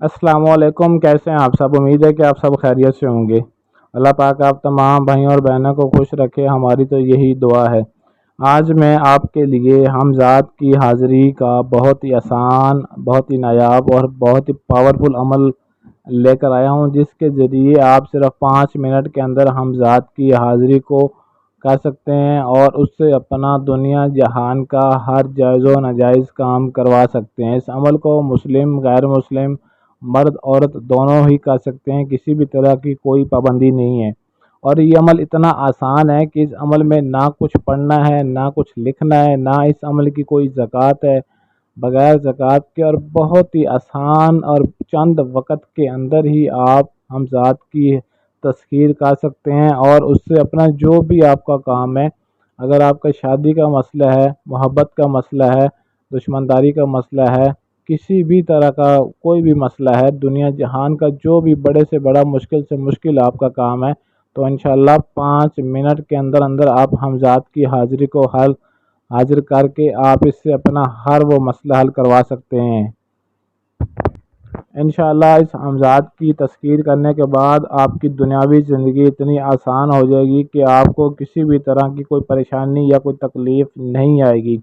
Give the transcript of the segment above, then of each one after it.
السلام علیکم، کیسے ہیں آپ سب؟ امید ہے کہ آپ سب خیریت سے ہوں گے۔ اللہ پاک آپ تمام بھائیوں اور بہنوں کو خوش رکھے، ہماری تو یہی دعا ہے۔ آج میں آپ کے لیے ہمزاد کی حاضری کا بہت ہی آسان، بہت ہی نایاب اور بہت ہی پاورفل عمل لے کر آیا ہوں، جس کے ذریعے آپ صرف 5 منٹ کے اندر ہمزاد کی حاضری کو کر سکتے ہیں اور اس سے اپنا دنیا جہان کا ہر جائز و ناجائز کام کروا سکتے ہیں۔ اس عمل کو مسلم، غیر مسلم، مرد عورت دونوں ہی کر سکتے ہیں، کسی بھی طرح کی کوئی پابندی نہیں ہے۔ اور یہ عمل اتنا آسان ہے کہ اس عمل میں نہ کچھ پڑھنا ہے، نہ کچھ لکھنا ہے، نہ اس عمل کی کوئی زکوٰۃ ہے۔ بغیر زکوٰۃ کے اور بہت ہی آسان اور چند وقت کے اندر ہی آپ ہمزاد کی تسخیر کر سکتے ہیں اور اس سے اپنا جو بھی آپ کا کام ہے، اگر آپ کا شادی کا مسئلہ ہے، محبت کا مسئلہ ہے، دشمنداری کا مسئلہ ہے، کسی بھی طرح کا کوئی بھی مسئلہ ہے، دنیا جہان کا جو بھی بڑے سے بڑا، مشکل سے مشکل آپ کا کام ہے، تو انشاءاللہ 5 منٹ کے اندر اندر آپ ہمزاد کی حاضری کو حاضر کر کے آپ اس سے اپنا ہر وہ مسئلہ حل کروا سکتے ہیں۔ انشاءاللہ اس ہمزاد کی تسخیر کرنے کے بعد آپ کی دنیاوی زندگی اتنی آسان ہو جائے گی کہ آپ کو کسی بھی طرح کی کوئی پریشانی یا کوئی تکلیف نہیں آئے گی۔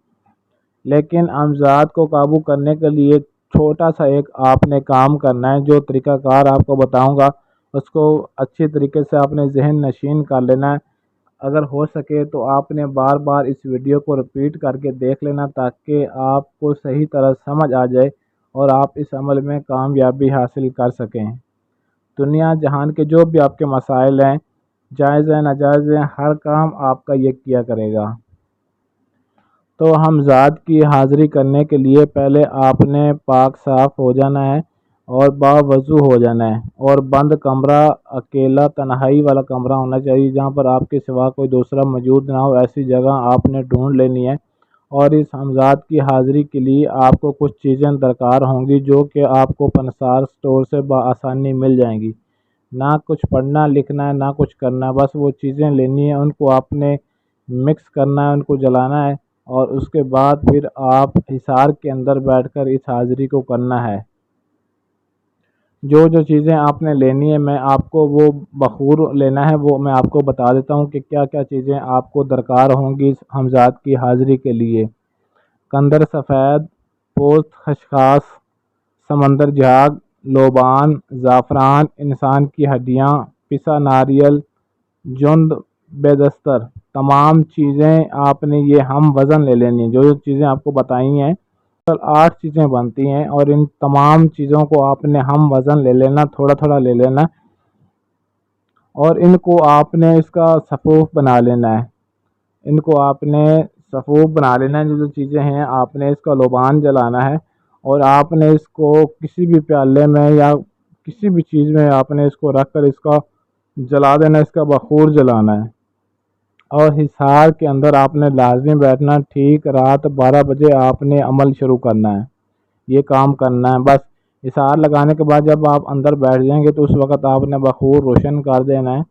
لیکن ہمزاد کو قابو کرنے کے لیے چھوٹا سا ایک آپ نے کام کرنا ہے، جو طریقہ کار آپ کو بتاؤں گا اس کو اچھی طریقے سے آپ نے ذہن نشین کر لینا ہے۔ اگر ہو سکے تو آپ نے بار بار اس ویڈیو کو رپیٹ کر کے دیکھ لینا، تاکہ آپ کو صحیح طرح سمجھ آ جائے اور آپ اس عمل میں کامیابی حاصل کر سکیں۔ دنیا جہان کے جو بھی آپ کے مسائل ہیں، جائز ہیں ناجائز ہیں، ہر کام آپ کا یہ کیا کرے گا۔ تو ہمزاد کی حاضری کرنے کے لیے پہلے آپ نے پاک صاف ہو جانا ہے اور باوضو ہو جانا ہے، اور بند کمرہ، اکیلا تنہائی والا کمرہ ہونا چاہیے جہاں پر آپ کے سوا کوئی دوسرا موجود نہ ہو۔ ایسی جگہ آپ نے ڈھونڈ لینی ہے، اور اس ہمزاد کی حاضری کے لیے آپ کو کچھ چیزیں درکار ہوں گی جو کہ آپ کو پنسار سٹور سے بآسانی مل جائیں گی۔ نہ کچھ پڑھنا لکھنا ہے، نہ کچھ کرنا ہے، بس وہ چیزیں لینی ہیں، ان کو آپ نے مکس کرنا ہے، ان کو جلانا ہے، اور اس کے بعد پھر آپ حصار کے اندر بیٹھ کر اس حاضری کو کرنا ہے۔ جو جو چیزیں آپ نے لینی ہے، میں آپ کو وہ بخور لینا ہے، وہ میں آپ کو بتا دیتا ہوں کہ کیا کیا چیزیں آپ کو درکار ہوں گی اس ہمزاد کی حاضری کے لیے۔ کندر سفید، پوست خشخاش، سمندر جھاگ، لوبان، زعفران، انسان کی ہڈیاں، پسا ناریل، جند، بے دستر، تمام چیزیں آپ نے یہ ہم وزن لے لینی ہیں۔ جو جو چیزیں آپ کو بتائی ہیں، 8 چیزیں بنتی ہیں، اور ان تمام چیزوں کو آپ نے ہم وزن لے لینا، تھوڑا تھوڑا لے لینا، اور ان کو آپ نے اس کا صفوف بنا لینا ہے۔ ان کو آپ نے صفوف بنا لینا ہے، جو جو چیزیں ہیں آپ نے اس کا لوبان جلانا ہے، اور آپ نے اس کو کسی بھی پیالے میں یا کسی بھی چیز میں آپ نے اس کو رکھ کر اس کا جلا دینا، اس کا بخور جلانا ہے۔ اور حصار کے اندر آپ نے لازمی بیٹھنا، ٹھیک رات 12 بجے آپ نے عمل شروع کرنا ہے، یہ کام کرنا ہے بس۔ حصار لگانے کے بعد جب آپ اندر بیٹھ جائیں گے تو اس وقت آپ نے بخور روشن کر دینا ہے،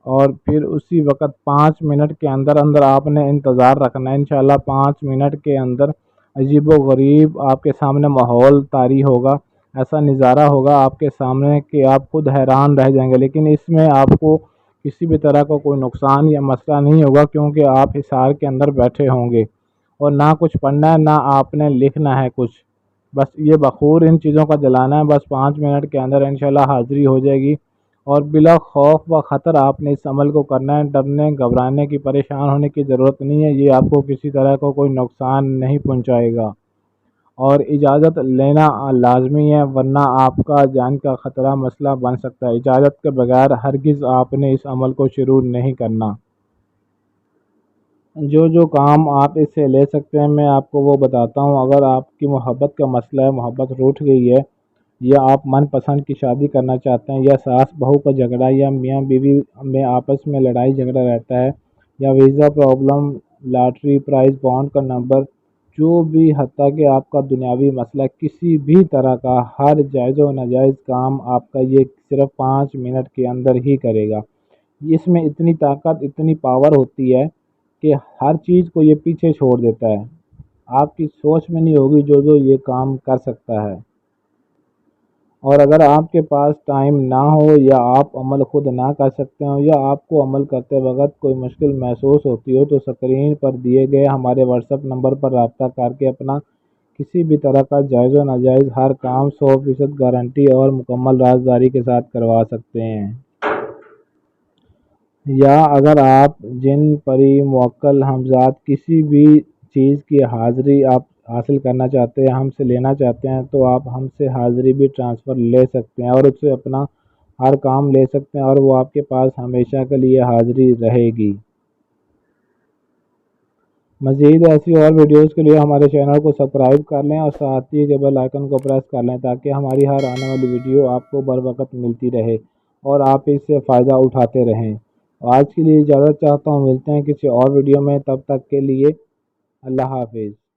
اور پھر اسی وقت 5 منٹ کے اندر اندر آپ نے انتظار رکھنا ہے۔ انشاءاللہ 5 منٹ کے اندر عجیب و غریب آپ کے سامنے ماحول طاری ہوگا، ایسا نظارہ ہوگا آپ کے سامنے کہ آپ خود حیران رہ جائیں گے۔ لیکن اس میں آپ کو کسی بھی طرح کا کوئی نقصان یا مسئلہ نہیں ہوگا، کیونکہ آپ حصار کے اندر بیٹھے ہوں گے، اور نہ کچھ پڑھنا ہے، نہ آپ نے لکھنا ہے کچھ، بس یہ بخور ان چیزوں کا جلانا ہے۔ بس 5 منٹ کے اندر انشاءاللہ حاضری ہو جائے گی، اور بلا خوف و خطر آپ نے اس عمل کو کرنا ہے۔ ڈرنے گھبرانے کی، پریشان ہونے کی ضرورت نہیں ہے، یہ آپ کو کسی طرح کا کوئی نقصان نہیں پہنچائے گا۔ اور اجازت لینا لازمی ہے، ورنہ آپ کا جان کا خطرہ مسئلہ بن سکتا ہے۔ اجازت کے بغیر ہرگز آپ نے اس عمل کو شروع نہیں کرنا۔ جو جو کام آپ اس سے لے سکتے ہیں میں آپ کو وہ بتاتا ہوں۔ اگر آپ کی محبت کا مسئلہ ہے، محبت روٹھ گئی ہے، یا آپ من پسند کی شادی کرنا چاہتے ہیں، یا ساس بہو کا جھگڑا، یا میاں بیوی میں آپس میں لڑائی جھگڑا رہتا ہے، یا visa problem, lottery prize, bond کا نمبر، جو بھی حتیٰ کہ آپ کا دنیاوی مسئلہ، کسی بھی طرح کا ہر جائز و ناجائز کام آپ کا یہ صرف 5 منٹ کے اندر ہی کرے گا۔ اس میں اتنی طاقت، اتنی پاور ہوتی ہے کہ ہر چیز کو یہ پیچھے چھوڑ دیتا ہے۔ آپ کی سوچ میں نہیں ہوگی جو جو یہ کام کر سکتا ہے۔ اور اگر آپ کے پاس ٹائم نہ ہو یا آپ عمل خود نہ کر سکتے ہوں یا آپ کو عمل کرتے وقت کوئی مشکل محسوس ہوتی ہو تو اسکرین پر دیے گئے ہمارے واٹس ایپ نمبر پر رابطہ کر کے اپنا کسی بھی طرح کا جائز و ناجائز ہر کام 100% گارنٹی اور مکمل رازداری کے ساتھ کروا سکتے ہیں۔ یا اگر آپ جن پری موکل ہمزاد کسی بھی چیز کی حاضری آپ حاصل کرنا چاہتے ہیں ہم سے لینا چاہتے ہیں تو آپ ہم سے حاضری بھی ٹرانسفر لے سکتے ہیں اور اس سے اپنا ہر کام لے سکتے ہیں اور وہ آپ کے پاس ہمیشہ کے لیے حاضری رہے گی۔ مزید ایسی اور ویڈیوز کے لیے ہمارے چینل کو سبسکرائب کر لیں اور ساتھ ہی کے بیل آئکن کو پریس کر لیں تاکہ ہماری ہر آنے والی ویڈیو آپ کو بر وقت ملتی رہے اور آپ اس سے فائدہ اٹھاتے رہیں۔ آج کے لیے اجازت چاہتا ہوں، ملتے ہیں کسی اور ویڈیو میں، تب تک کے لیے اللہ حافظ۔